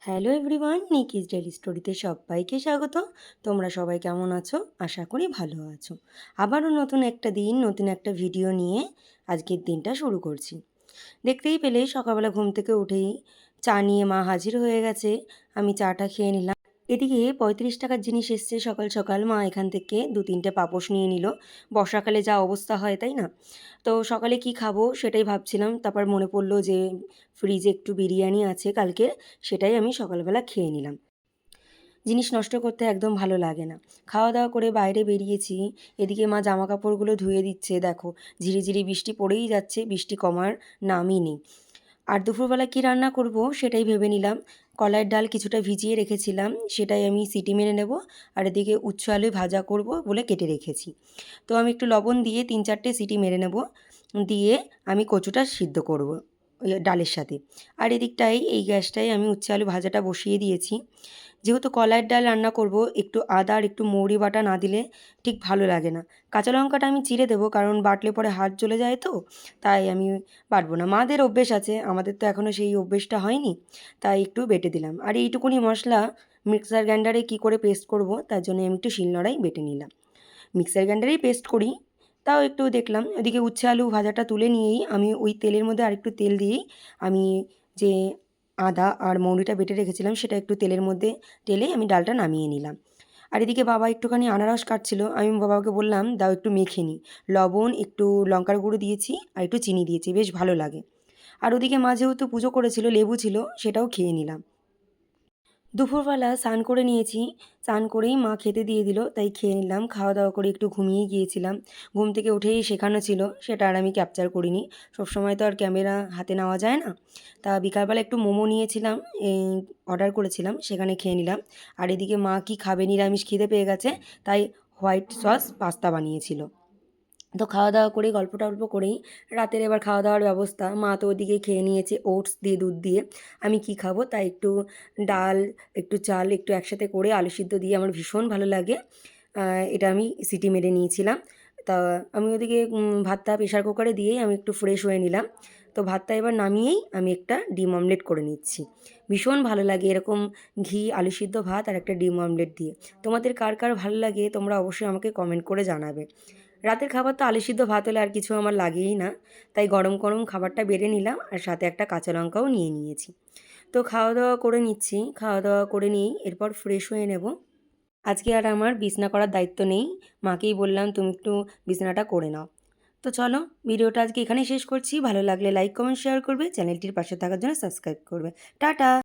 Hello everyone, নিকিস daily স্টোরিতে সবাইকে স্বাগত। তোমরা সবাই কেমন আছো? আশা করি ভালো আছো। আবারও নতুন একটা দিন, নতুন একটা ভিডিও নিয়ে আজকের দিনটা শুরু করছি। দেখতেই পেলে সকালবেলা ঘুম থেকে উঠেই চা নিয়ে মা হাজির হয়ে গেছে। আমি চাটা খেয়ে নিলাম। এদিকে 35 টাকার জিনিস এসছে সকাল সকাল। মা এখান থেকে 2-3টে পাপোশ নিয়ে নিল। বর্ষাকালে যা অবস্থা হয়, তাই না? তো সকালে কি খাবো সেটাই ভাবছিলাম। তারপর মনে পড়লো যে ফ্রিজে একটু বিরিয়ানি আছে কালকের, সেটাই আমি সকালবেলা খেয়ে নিলাম। জিনিস নষ্ট করতে একদম ভালো লাগে না। খাওয়া দাওয়া করে বাইরে বেরিয়েছি। এদিকে মা জামা কাপড়গুলো ধুয়ে দিচ্ছে। দেখো, ঝিরিঝিরি বৃষ্টি পড়েই যাচ্ছে, বৃষ্টি কমার নামই নেই। আর দুপুরবেলা কী রান্না করব সেটাই ভেবে নিলাম। কলাইয়ের ডাল কিছুটা ভিজিয়ে রেখেছিলাম, সেটাই আমি সিটি মেরে নেব। আর এদিকে উচ্ছে আলু ভাজা করব বলে কেটে রেখেছি। তো আমি একটু লবণ দিয়ে 3-4টে সিটি মেরে নেব, দিয়ে আমি কচুটা সিদ্ধ করব ওই ডালের সাথে। আর এদিকটায় এই গ্যাসটায় আমি উচ্ছে আলু ভাজাটা বসিয়ে দিয়েছি। যেহেতু কলাইয়ের ডাল রান্না করব, একটু আদা আর একটু মৌরি বাটা না দিলে ঠিক ভালো লাগে না। কাঁচা লঙ্কাটা আমি চিড়ে দেবো, কারণ বাটলে পরে হাত জ্বলে যায় তো, তাই আমি বাটবো না। মাদের অভ্যেস আছে, আমাদের তো এখনও সেই অভ্যেসটা হয়নি, তাই একটু বেটে দিলাম। আর এইটুকুনি মশলা মিক্সার গ্রাইন্ডারে কী করে পেস্ট করব, তার জন্য আমি একটু শিলনোড়ায় বেটে নিলাম। মিক্সার গ্রাইন্ডারেই পেস্ট করি, তাও একটু দেখলাম। ওদিকে উচ্ছে আলু ভাজাটা তুলে নিয়েই আমি ওই তেলের মধ্যে আরেকটু তেল দিয়েই আমি যে আদা আর মৌরিটা বেটে রেখেছিলাম সেটা একটু তেলের মধ্যে ঢেলেই আমি ডালটা নামিয়ে নিলাম। আর এদিকে বাবা একটুখানি আনারস কাটছিল, আমি বাবাকে বললাম দাও একটু মেখে নিই। লবণ, একটু লঙ্কার গুঁড়ো দিয়েছি আর একটু চিনি দিয়েছি, বেশ ভালো লাগে। আর ওদিকে মা যেহেতু পুজো করেছিল, লেবু ছিল, সেটাও খেয়ে নিলাম। দুপুরবেলা স্নান করে নিয়েছি, স্নান করেই মা খেতে দিয়ে দিল, তাই খেয়ে নিলাম। খাওয়া দাওয়া করে একটু ঘুমিয়ে গিয়েছিলাম। ঘুম থেকে উঠেই শেখানো ছিল, সেটা আর আমি ক্যাপচার করিনি। সবসময় তো আর ক্যামেরা হাতে নেওয়া যায় না। তা বিকালবেলা একটু মোমো নিয়েছিলাম, এই অর্ডার করেছিলাম, সেখানে খেয়ে নিলাম। আর এদিকে মা কি খাবে, নিরামিষ খিদে পেয়ে গেছে, তাই হোয়াইট সস পাস্তা বানিয়েছিল। তো খাওয়া দাওয়া করে গল্প টল্প করেই রাতের এবার খাওয়া দাওয়ার ব্যবস্থা। মা তো ওদিকে খেয়ে নিয়েছে ওটস দিয়ে, দুধ দিয়ে। আমি কি খাবো, তাই একটু ডাল, একটু চাল, একটু একসাথে করে আলু সিদ্ধ দিয়ে আমার ভীষণ ভালো লাগে। এটা আমি সিটি মেরে নিয়েছিলাম। তা আমি ওদিকে ভাতটা প্রেশার কুকারে দিয়েই আমি একটু ফ্রেশ হয়ে নিলাম। তো ভাতটা এবার নামিয়েই আমি একটা ডিম অমলেট করে নিচ্ছি। ভীষণ ভালো লাগে এরকম ঘি আলু সিদ্ধ ভাত আর একটা ডিম অমলেট দিয়ে। তোমাদের কার কার ভালো লাগে তোমরা অবশ্যই আমাকে কমেন্ট করে জানাবে। রাতের খাবার তো আলু সিদ্ধ ভাত হলে আর কিছু আমার লাগেই না, তাই গরম গরম খাবারটা বেড়ে নিলাম আর সাথে একটা কাঁচা লঙ্কাও নিয়ে নিয়েছি। তো খাওয়া দাওয়া করে নিচ্ছি, খাওয়া দাওয়া করে নিয়েই এরপর ফ্রেশ হয়ে নেব। আজকে আর আমার বিছনা করার দায়িত্ব নেই, মাকেই বললাম তুমি একটু বিছনাটা করে নাও। তো চলো, ভিডিওটা আজকে এখানেই শেষ করছি। ভালো লাগলে লাইক কমেন্ট শেয়ার করবে, চ্যানেলটির পাশে থাকার জন্য সাবস্ক্রাইব করবে। টাটা।